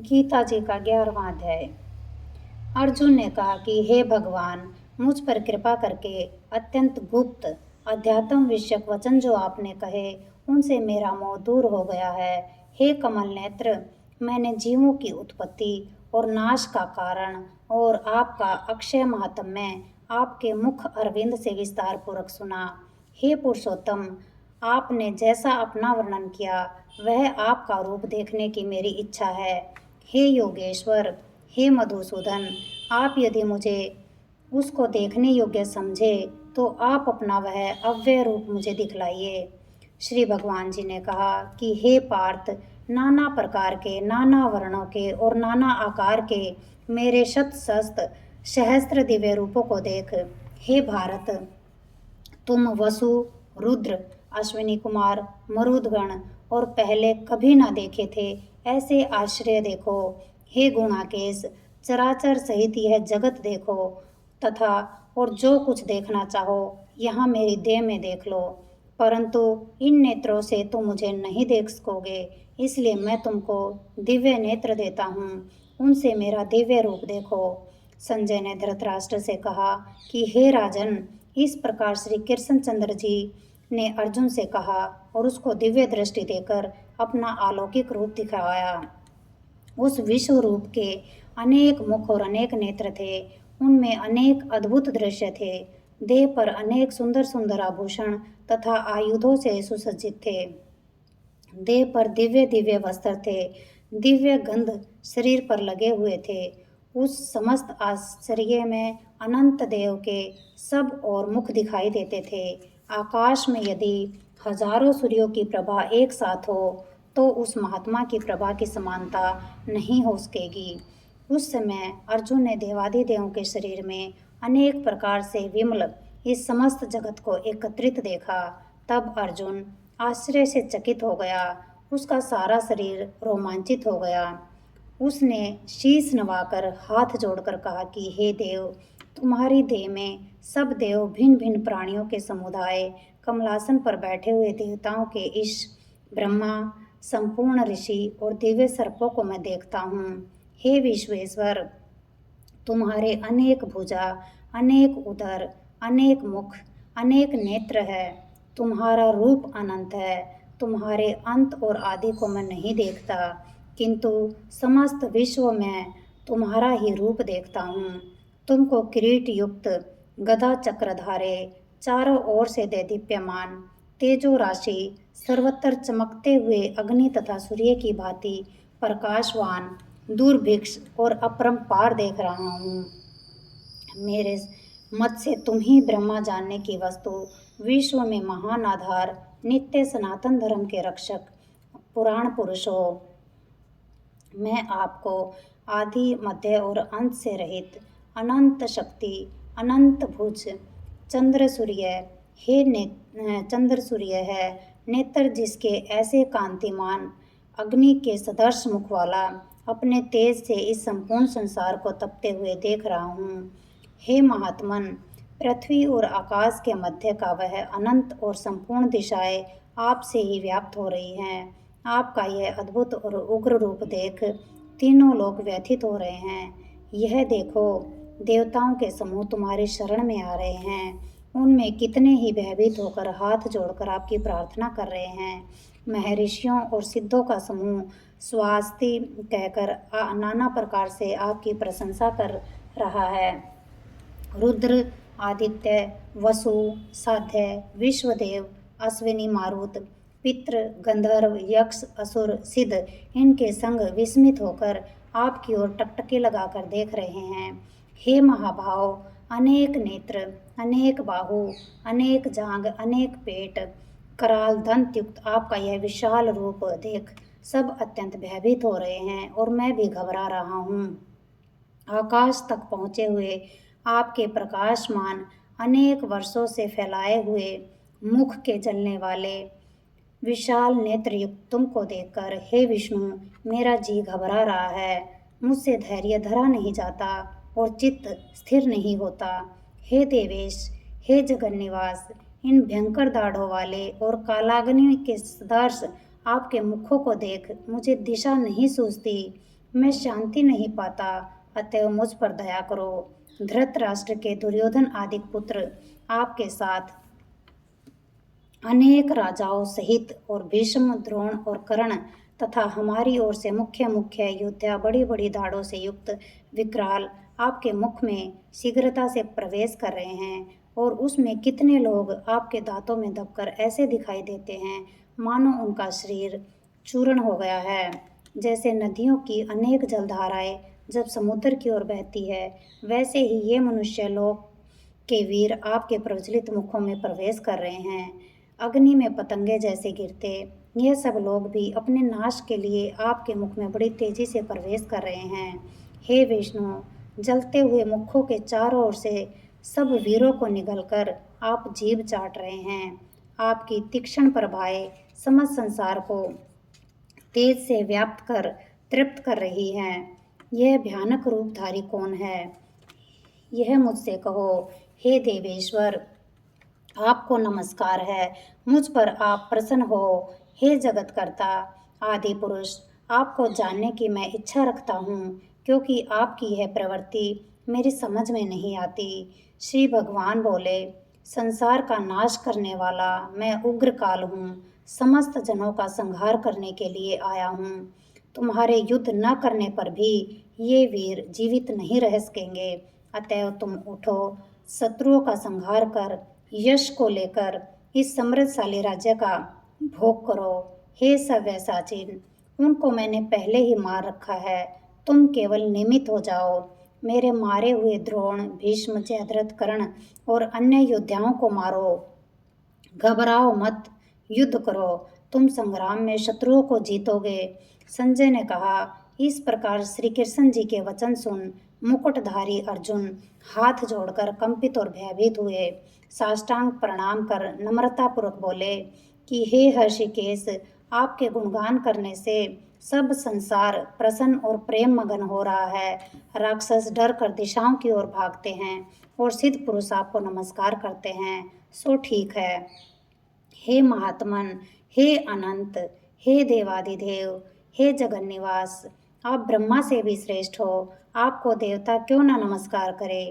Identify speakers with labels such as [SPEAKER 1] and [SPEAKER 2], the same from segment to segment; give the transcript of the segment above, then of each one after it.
[SPEAKER 1] गीता जी का 11वां अध्याय। अर्जुन ने कहा कि हे भगवान, मुझ पर कृपा करके अत्यंत गुप्त अध्यात्म विषयक वचन जो आपने कहे उनसे मेरा मोह दूर हो गया है। हे कमल नेत्र, मैंने जीवों की उत्पत्ति और नाश का कारण और आपका अक्षय महात्म्य आपके मुख अरविंद से विस्तार पूर्वक सुना। हे पुरुषोत्तम, आपने जैसा अपना वर्णन किया वह आपका रूप देखने की मेरी इच्छा है। हे योगेश्वर, हे मधुसूदन, आप यदि मुझे उसको देखने योग्य समझे तो आप अपना वह अव्यय रूप मुझे दिखलाइए। श्री भगवान जी ने कहा कि हे पार्थ, नाना प्रकार के, नाना वर्णों के और नाना आकार के मेरे शत सहस्त्र सहस्त्र दिव्य रूपों को देख। हे भारत, तुम वसु, रुद्र, अश्विनी कुमार, मरुदगण और पहले कभी ना देखे थे ऐसे आश्रय देखो। हे गुणाकेश, चराचर सहित यह जगत देखो तथा और जो कुछ देखना चाहो यहाँ मेरी देह में देख लो, परंतु इन नेत्रों से तुम मुझे नहीं देख सकोगे, इसलिए मैं तुमको दिव्य नेत्र देता हूँ, उनसे मेरा दिव्य रूप देखो। संजय ने धृतराष्ट्र से कहा कि हे राजन, इस प्रकार श्री कृष्णचंद्र जी ने अर्जुन से कहा और उसको दिव्य दृष्टि देकर अपना अलौकिक रूप दिखाया। उस विश्व रूप के अनेक मुख और अनेक नेत्र थे, उनमें अनेक अद्भुत दृश्य थे। देह पर अनेक सुंदर सुंदर आभूषण तथा आयुधों से सुसज्जित थे। देह पर दिव्य दिव्य वस्त्र थे, दिव्य गंध शरीर पर लगे हुए थे। उस समस्त आश्चर्य में अनंत देव के सब और मुख दिखाई देते थे। आकाश में यदि हजारों सूर्यों की प्रभा एक साथ हो तो उस महात्मा की प्रभा की समानता नहीं हो सकेगी। उस समय अर्जुन ने देवादिदेवों के शरीर में अनेक प्रकार से विमल इस समस्त जगत को एकत्रित देखा। तब अर्जुन आश्चर्य से चकित हो गया, उसका सारा शरीर रोमांचित हो गया। उसने शीश नवाकर हाथ जोड़कर कहा कि हे देव, तुम्हारी देह में सब देव भिन्न भिन्न प्राणियों के समुदाय, कमलासन पर बैठे हुए देवताओं के ईश, ब्रह्मा, संपूर्ण ऋषि और दिव्य सर्पों को मैं देखता हूँ। हे विश्वेश्वर, तुम्हारे अनेक भुजा, अनेक उदर, अनेक मुख, अनेक नेत्र है। तुम्हारा रूप अनंत है। तुम्हारे अंत और आदि को मैं नहीं देखता, किंतु समस्त विश्व में तुम्हारा ही रूप देखता हूँ। तुमको किरीट युक्त, गदा चक्रधारे, चारों ओर से दैदीप्यमान, तेजो राशि, सर्वत्र चमकते हुए अग्नि तथा सूर्य की भांति प्रकाशवान, दुर्भिक्ष और अपरंपार देख रहा हूँ। मेरे मत से तुम ही ब्रह्मा जानने की वस्तु, विश्व में महान आधार, नित्य सनातन धर्म के रक्षक, पुराण पुरुष हो। मैं आपको आदि, मध्य और अंत से रहित, अनंत शक्ति, अनंत भुज, चंद्र सूर्य चंद्र सूर्य है, नेत्र जिसके ऐसे कांतिमान, अग्नि के सदर्श मुख वाला, अपने तेज से इस संपूर्ण संसार को तपते हुए देख रहा हूँ। हे महात्मन, पृथ्वी और आकाश के मध्य का वह अनंत और संपूर्ण दिशाएं आपसे ही व्याप्त हो रही हैं। आपका यह अद्भुत और उग्र रूप देख तीनों लोग व्यथित हो रहे हैं। यह देखो, देवताओं के समूह तुम्हारी शरण में आ रहे हैं। उनमें कितने ही भयभीत होकर हाथ जोड़कर आपकी प्रार्थना कर रहे हैं। महर्षियों और सिद्धों का समूह स्वास्ति कहकर नाना प्रकार से आपकी प्रशंसा कर रहा है। रुद्र, आदित्य, वसु, साध्य, विश्वदेव, अश्विनी, मारुत, पितृ, गंधर्व, यक्ष, असुर, सिद्ध इनके संग विस्मित होकर आपकी ओर टकटकी लगाकर देख रहे हैं। हे महाभाव, अनेक नेत्र, अनेक बाहु, अनेक जांग, अनेक पेट, कराल, दंत युक्त आपका यह विशाल रूप देख सब अत्यंत भयभीत हो रहे हैं और मैं भी घबरा रहा हूँ। आकाश तक पहुँचे हुए आपके प्रकाशमान, अनेक वर्षों से फैलाए हुए मुख के जलने वाले विशाल नेत्र युक्त तुमको देखकर हे विष्णु, मेरा जी घबरा रहा है। मुझसे धैर्य धरा नहीं जाता और चित्त स्थिर नहीं होता। हे देवेश, हे जगन्निवास, इन भयंकर दाढ़ों वाले और कालाग्नि के सदर्श आपके मुखों को देख मुझे दिशा नहीं सूझती। मैं शांति नहीं पाता, अतएव मुझ पर दया करो। धृतराष्ट्र के दुर्योधन आदि पुत्र आपके साथ अनेक राजाओं सहित और भीष्म, द्रोण और कर्ण तथा हमारी ओर से मुख्य मुख्य योद्धा बड़ी बड़ी दाढ़ों से युक्त विकराल आपके मुख में शीघ्रता से प्रवेश कर रहे हैं, और उसमें कितने लोग आपके दांतों में दबकर ऐसे दिखाई देते हैं मानो उनका शरीर चूर्ण हो गया है। जैसे नदियों की अनेक जलधाराएं जब समुद्र की ओर बहती है, वैसे ही ये मनुष्य लोग के वीर आपके प्रज्वलित मुखों में प्रवेश कर रहे हैं। अग्नि में पतंगे जैसे गिरते यह सब लोग भी अपने नाश के लिए आपके मुख में बड़ी तेजी से प्रवेश कर रहे हैं। हे विष्णु, जलते हुए मुखों के चारों ओर से सब वीरों को निगलकर आप जीभ चाट रहे हैं। आपकी तीक्ष्ण प्रभाएं समस्त संसार को तेज से व्याप्त कर तृप्त कर रही हैं। यह भयानक रूपधारी कौन है? यह मुझसे कहो। हे देवेश्वर, आपको नमस्कार है, मुझ पर आप प्रसन्न हो। हे जगतकर्ता आदि पुरुष, आपको जानने की मैं इच्छा रखता हूँ, क्योंकि आपकी यह प्रवृत्ति मेरी समझ में नहीं आती। श्री भगवान बोले, संसार का नाश करने वाला मैं उग्र काल हूँ, समस्त जनों का संहार करने के लिए आया हूँ। तुम्हारे युद्ध न करने पर भी ये वीर जीवित नहीं रह सकेंगे, अतएव तुम उठो, शत्रुओं का संहार कर यश को लेकर इस समृद्धशाली राज्य का भोग करो। हे सव्यसाचिन, उनको मैंने पहले ही मार रखा है, तुम केवल निमित्त हो जाओ। मेरे मारे हुए द्रोण, भीष्म, जयद्रथ, कर्ण और अन्य योद्धाओं को मारो। घबराओ मत, युद्ध करो, तुम संग्राम में शत्रुओं को जीतोगे। संजय ने कहा, इस प्रकार श्री कृष्ण जी के वचन सुन मुकुटधारी अर्जुन हाथ जोड़कर कंपित और भयभीत हुए। साष्टांग प्रणाम कर नम्रतापूर्वक बोले कि हे हर्षिकेश, आपके गुणगान करने से सब संसार प्रसन्न और प्रेम मगन हो रहा है। राक्षस डर कर दिशाओं की ओर भागते हैं और सिद्ध पुरुष आपको नमस्कार करते हैं, सो ठीक है। हे महात्मन, हे अनंत, हे देवादिदेव, हे जगन्निवास, आप ब्रह्मा से भी श्रेष्ठ हो, आपको देवता क्यों न नमस्कार करे।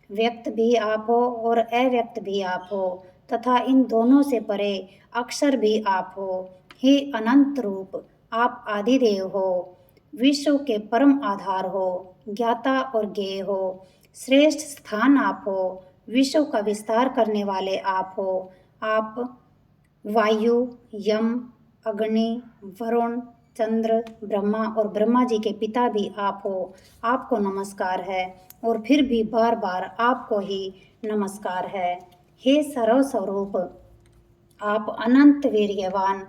[SPEAKER 1] व्यक्त भी आप हो और अव्यक्त भी आप हो, तथा इन दोनों से परे अक्षर भी आप हो। हे अनंत रूप, आप आदिदेव हो, विश्व के परम आधार हो, ज्ञाता और ज्ञेय हो, श्रेष्ठ स्थान आप हो, विश्व का विस्तार करने वाले आप हो। आप वायु, यम, अग्नि, वरुण, चंद्र, ब्रह्मा और ब्रह्मा जी के पिता भी आप हो। आपको नमस्कार है, और फिर भी बार बार आपको ही नमस्कार है। हे सर्वस्वरूप, आप अनंत वीर्यवान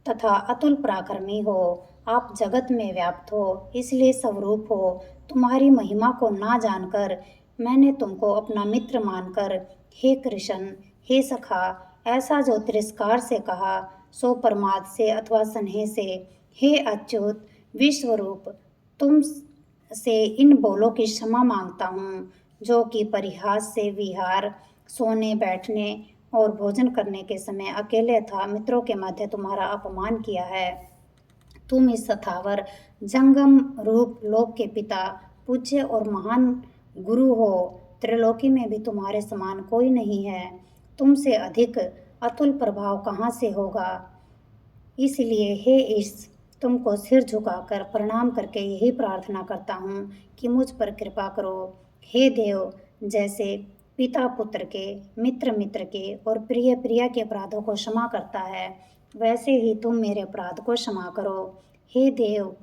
[SPEAKER 1] तथा अतुल पराक्रमी हो। आप जगत में व्याप्त हो, इसलिए स्वरूप हो। तुम्हारी महिमा को ना जानकर मैंने तुमको अपना मित्र मानकर हे कृष्ण, हे सखा, ऐसा जो तिरस्कार से कहा सो प्रमाद से अथवा स्नेह से, हे अच्युत विश्वरूप, तुम से इन बोलों की क्षमा मांगता हूँ, जो कि परिहास से विहार, सोने बैठने और भोजन करने के समय अकेले अथवा मित्रों के मध्य तुम्हारा अपमान किया है। तुम इस स्थावर जंगम रूप लोक के पिता, पूज्य और महान गुरु हो। त्रिलोकी में भी तुम्हारे समान कोई नहीं है। तुमसे अधिक अतुल प्रभाव कहाँ से होगा। इसलिए हे ईश, तुमको सिर झुकाकर प्रणाम करके यही प्रार्थना करता हूँ कि मुझ पर कृपा करो। हे देव, जैसे पिता पुत्र के, मित्र मित्र के और प्रिय प्रिया के अपराधों को क्षमा करता है, वैसे ही तुम मेरे अपराध को क्षमा करो। हे देव,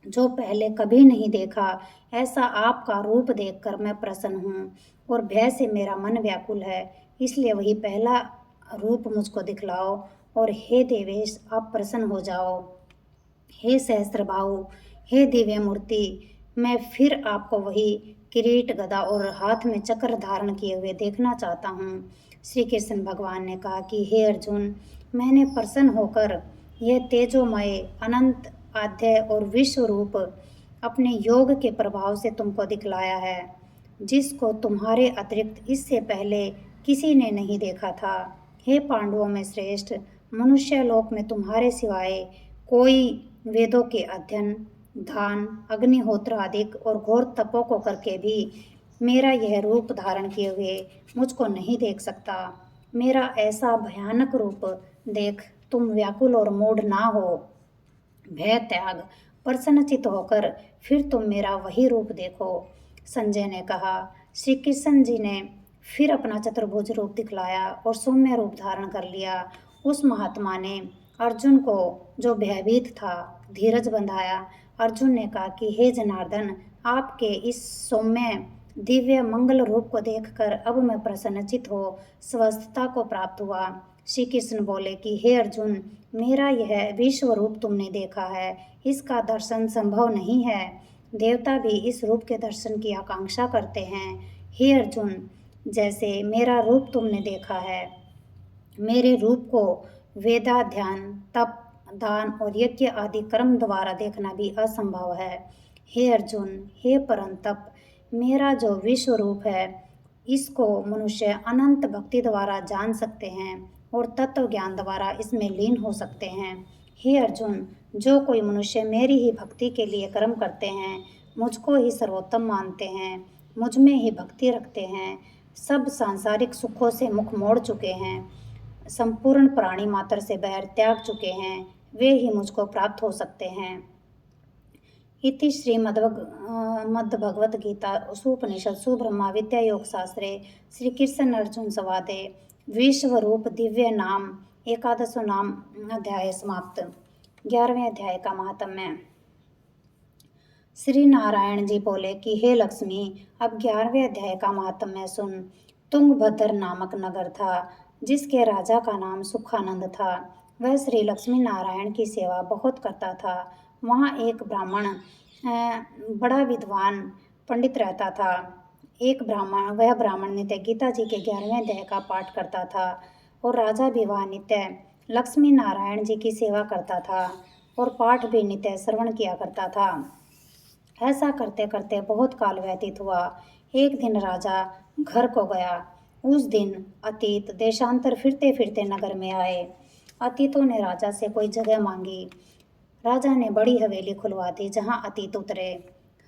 [SPEAKER 1] जो पहले कभी नहीं देखा ऐसा आपका रूप देखकर मैं प्रसन्न हूँ, और भय से मेरा मन व्याकुल है, इसलिए वही पहला रूप मुझको दिखलाओ, और हे देवेश, आप प्रसन्न हो जाओ। हे सहस्त्रबाहु, हे दिव्य मूर्ति, मैं फिर आपको वही किरीट, गदा और हाथ में चक्र धारण किए हुए देखना चाहता हूँ। श्री कृष्ण भगवान ने कहा कि हे अर्जुन, मैंने प्रसन्न होकर यह तेजोमय, अनंत, आद्य और विश्व रूप अपने योग के प्रभाव से तुमको दिखलाया है, जिसको तुम्हारे अतिरिक्त इससे पहले किसी ने नहीं देखा था। हे पांडवों में श्रेष्ठ, मनुष्य लोक में तुम्हारे सिवाय कोई वेदों के अध्ययन, दान, अग्निहोत्र आदि और घोर तपों को करके भी मेरा यह रूप धारण किए हुए मुझको नहीं देख सकता। मेरा ऐसा भयानक रूप देख तुम व्याकुल और मूढ़ ना हो। भय त्याग, प्रसन्नचित होकर फिर तुम मेरा वही रूप देखो। संजय ने कहा। श्री कृष्ण जी ने फिर अपना चतुर्भुज रूप दिखलाया और सौम्य रूप धारण कर लिया। उस महात्मा ने अर्जुन को, जो भयभीत था, धीरज बंधाया। अर्जुन ने कहा कि हे जनार्दन, आपके इस सौम्य दिव्य मंगल रूप को देखकर अब मैं प्रसन्नचित हो स्वस्थता को प्राप्त हुआ। श्री कृष्ण बोले कि हे अर्जुन, मेरा यह विश्व रूप तुमने देखा है, इसका दर्शन संभव नहीं है। देवता भी इस रूप के दर्शन की आकांक्षा करते हैं। हे अर्जुन, जैसे मेरा रूप तुमने देखा है, मेरे रूप को वेदाध्ययन, तप, दान और यज्ञ आदि कर्म द्वारा देखना भी असंभव है। हे अर्जुन, हे परंतप, मेरा जो विश्व रूप है, इसको मनुष्य अनंत भक्ति द्वारा जान सकते हैं और तत्व ज्ञान द्वारा इसमें लीन हो सकते हैं। हे अर्जुन, जो कोई मनुष्य मेरी ही भक्ति के लिए कर्म करते हैं, मुझको ही सर्वोत्तम मानते हैं, मुझ में ही भक्ति रखते हैं, सब सांसारिक सुखों से मुख मोड़ चुके हैं, संपूर्ण प्राणी मात्र से बैर त्याग चुके हैं, वे ही मुझको प्राप्त हो सकते हैं। इति श्रीमद्भगवद्गीता उपनिषत्सु ब्रह्मा विद्या योग शास्त्रे श्री कृष्ण अर्जुन संवादे विश्वरूप दिव्य नाम एकादशो नाम अध्याय समाप्त। 11वें अध्याय का महात्म्य। श्री नारायण जी बोले कि हे लक्ष्मी, अब 11वें अध्याय का महात्म्य सुन। तुंगभद्र नामक नगर था, जिसके राजा का नाम सुखानंद था। वह श्री लक्ष्मी नारायण की सेवा बहुत करता था। वहाँ एक ब्राह्मण बड़ा विद्वान पंडित रहता था। वह ब्राह्मण नित्य गीता जी के 11वें अध्याय का पाठ करता था और राजा भी वह नित्य लक्ष्मी नारायण जी की सेवा करता था और पाठ भी नित्य श्रवण किया करता था। ऐसा करते करते बहुत काल व्यतीत हुआ। एक दिन राजा घर को गया। उस दिन अतीत देशांतर फिरते फिरते नगर में आए। अतीतों ने राजा से कोई जगह मांगी। राजा ने बड़ी हवेली खुलवा दी जहाँ अतीत उतरे।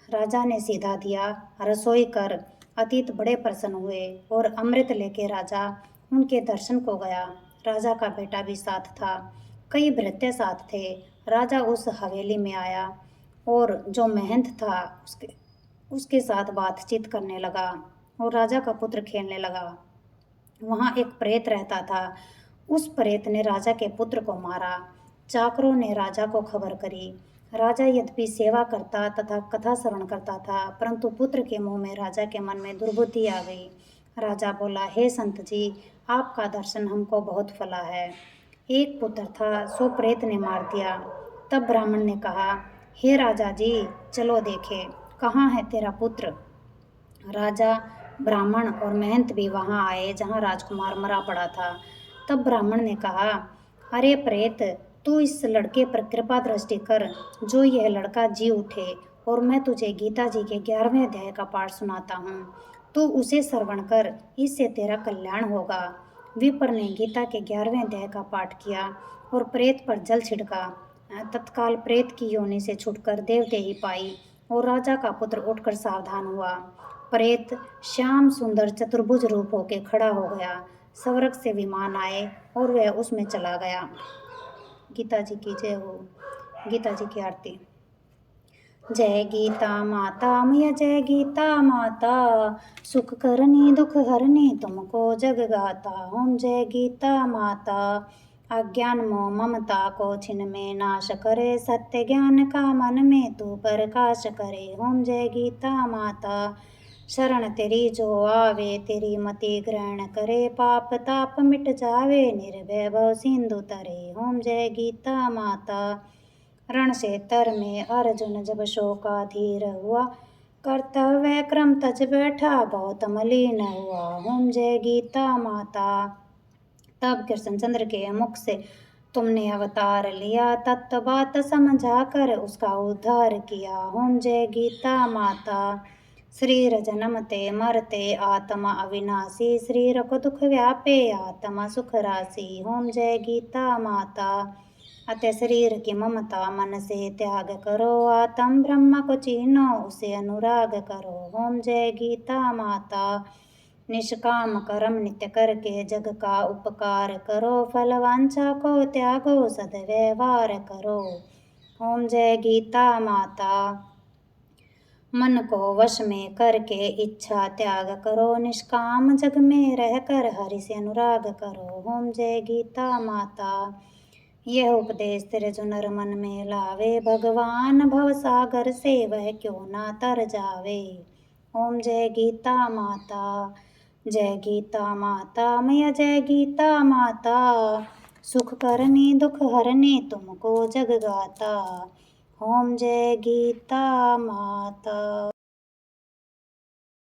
[SPEAKER 1] राजा ने सीधा दिया, रसोई कर। अतीत बड़े प्रसन्न हुए और अमृत लेके राजा उनके दर्शन को गया। राजा का बेटा भी साथ था, कई भृत्य साथ थे। राजा उस हवेली में आया और जो महंत था उसके साथ बातचीत करने लगा और राजा का पुत्र खेलने लगा। वहाँ एक प्रेत रहता था। उस प्रेत ने राजा के पुत्र को मारा। चाकरों ने राजा को खबर करी। राजा यद्यपि सेवा करता तथा कथा श्रवण करता था, परंतु पुत्र के मुंह में राजा के मन में दुर्बुद्धि आ गई। राजा बोला, हे संत जी, आपका दर्शन हमको बहुत फला है। एक पुत्र था, सो प्रेत ने मार दिया। तब ब्राह्मण ने कहा, हे राजा जी, चलो देखे कहाँ है तेरा पुत्र। राजा, ब्राह्मण और महंत भी वहाँ आए जहाँ राजकुमार मरा पड़ा था। तब ब्राह्मण ने कहा, अरे प्रेत, तू इस लड़के पर कृपा दृष्टि कर, जो यह लड़का जी उठे और मैं तुझे गीता जी के 11वें अध्याय का पाठ सुनाता हूँ। तू उसे श्रवण कर, इससे तेरा कल्याण होगा। विप्र ने गीता के 11वें अध्याय का पाठ किया और प्रेत पर जल छिड़का। तत्काल प्रेत की योनि से छूटकर देवदेही पाई और राजा का पुत्र उठकर सावधान हुआ। प्रेत श्याम सुंदर चतुर्भुज रूप होके खड़ा हो गया। स्वर्ग से विमान आए और वह उसमें चला गया। गीता जी की जय हो। गीता जी की आरती। जय गीता माता मैया, जय गीता माता, सुख करनी दुख हरनी तुमको जग गाता। ओम जय गीता माता, अज्ञान मोह ममता को छिन में नाश करे, सत्य ज्ञान का मन में तू प्रकाश करे। ओम जय गीता माता, शरण तेरी जो आवे, तेरी मति ग्रहण करे, पाप ताप मिट जावे, निर्भय भव सिंधु तरे। ओम जय गीता माता, रण से तर में अर्जुन जब शोकाधीर हुआ, कर्तव्य क्रम तज बैठा बहुत मलिन हुआ। ओम जय गीता माता, तब कृष्णचंद्र के मुख से तुमने अवतार लिया, तत्व बात समझा कर उसका उद्धार किया। ओम जय गीता माता, शरीर जन्मते मरते आत्मा अविनाशी, शरीर को दुख व्यापे आत्मा सुख राशि। ओम जय गीता माता, अतः शरीर की ममता मन से त्याग करो, आत्म ब्रह्म को चीनो उसे अनुराग करो। ओम जय गीता माता। निष्काम कर्म नित्य करके जग का उपकार करो, फल वांछा को त्यागो सद्व्यवहार करो। ओम जय गीता माता। मन को वश में करके इच्छा त्याग करो, निष्काम जग में रहकर हरि से अनुराग करो। ओम जय गीता माता। यह उपदेश तेरे जो नर मन में लावे, भगवान भव सागर से वह क्यों ना तर जावे। ओम जय गीता माता। जय गीता माता मैया जय गीता माता, सुख करनी दुख हरनी तुमको जग गाता। ओम जय गीता माता।